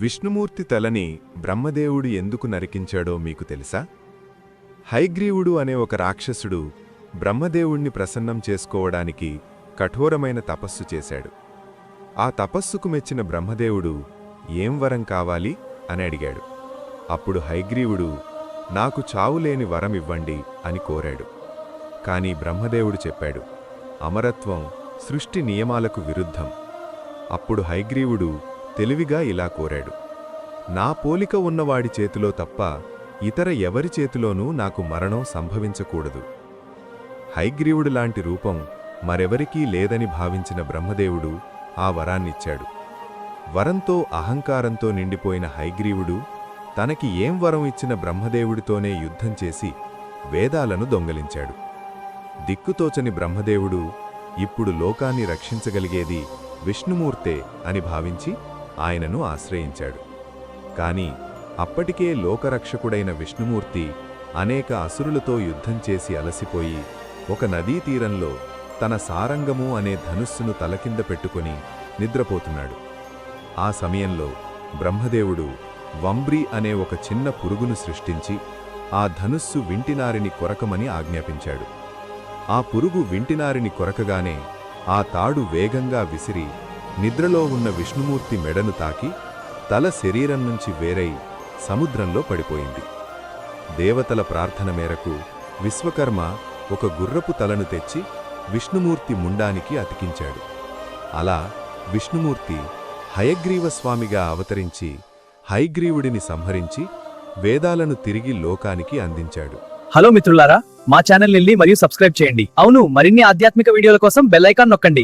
విష్ణుమూర్తి తలని బ్రహ్మదేవుడు ఎందుకు నరికించాడో మీకు తెలుసా? హయగ్రీవుడు అనే ఒక రాక్షసుడు బ్రహ్మదేవుణ్ణి ప్రసన్నం చేసుకోవడానికి కఠోరమైన తపస్సు చేశాడు. ఆ తపస్సుకు మెచ్చిన బ్రహ్మదేవుడు ఏం వరం కావాలి అని అడిగాడు. అప్పుడు హయగ్రీవుడు నాకు చావులేని వరం ఇవ్వండి అని కోరాడు. కాని బ్రహ్మదేవుడు చెప్పాడు, అమరత్వం సృష్టి నియమాలకు విరుద్ధం. అప్పుడు హయగ్రీవుడు తెలివిగా ఇలా కోరాడు, నా పోలిక ఉన్నవాడి చేతిలో తప్ప ఇతర ఎవరి చేతిలోనూ నాకు మరణం సంభవించకూడదు. హయగ్రీవుడు లాంటి రూపం మరెవరికీ లేదని భావించిన బ్రహ్మదేవుడు ఆ వరాన్నిచ్చాడు. వరంతో అహంకారంతో నిండిపోయిన హయగ్రీవుడు తనకి ఏం వరం ఇచ్చిన బ్రహ్మదేవుడితోనే యుద్ధం చేసి వేదాలను దొంగలించాడు. దిక్కుతోచని బ్రహ్మదేవుడు ఇప్పుడు లోకాన్ని రక్షించగలిగేది విష్ణుమూర్తే అని భావించి ఆయనను ఆశ్రయించాడు. కాని అప్పటికే లోకరక్షకుడైన విష్ణుమూర్తి అనేక అసురులతో యుద్ధం చేసి అలసిపోయి ఒక నదీ తీరంలో తన సారంగము అనే ధనుస్సును తలకింద పెట్టుకుని నిద్రపోతున్నాడు. ఆ సమయంలో బ్రహ్మదేవుడు వంబ్రి అనే ఒక చిన్న పురుగును సృష్టించి ఆ ధనుస్సు వింటినారిని కొరకమని ఆజ్ఞాపించాడు. ఆ పురుగు వింటినారిని కొరకగానే ఆ తాడు వేగంగా విసిరి నిద్రలో ఉన్న విష్ణుమూర్తి మెడను తాకి తల శరీరం నుంచి వేరై సముద్రంలో పడిపోయింది. దేవతల ప్రార్థన మేరకు విశ్వకర్మ ఒక గుర్రపు తలను తెచ్చి విష్ణుమూర్తి ముండానికి అతికించాడు. అలా విష్ణుమూర్తి హయగ్రీవస్వామిగా అవతరించి హయగ్రీవుడిని సంహరించి వేదాలను తిరిగి లోకానికి అందించాడు. హలో మిత్రులారా, మా ఛానల్ ని మరియు సబ్స్క్రైబ్ చేయండి. అవును, మరిన్ని ఆధ్యాత్మిక వీడియోల కోసం బెల్ ఐకాన్ నొక్కండి.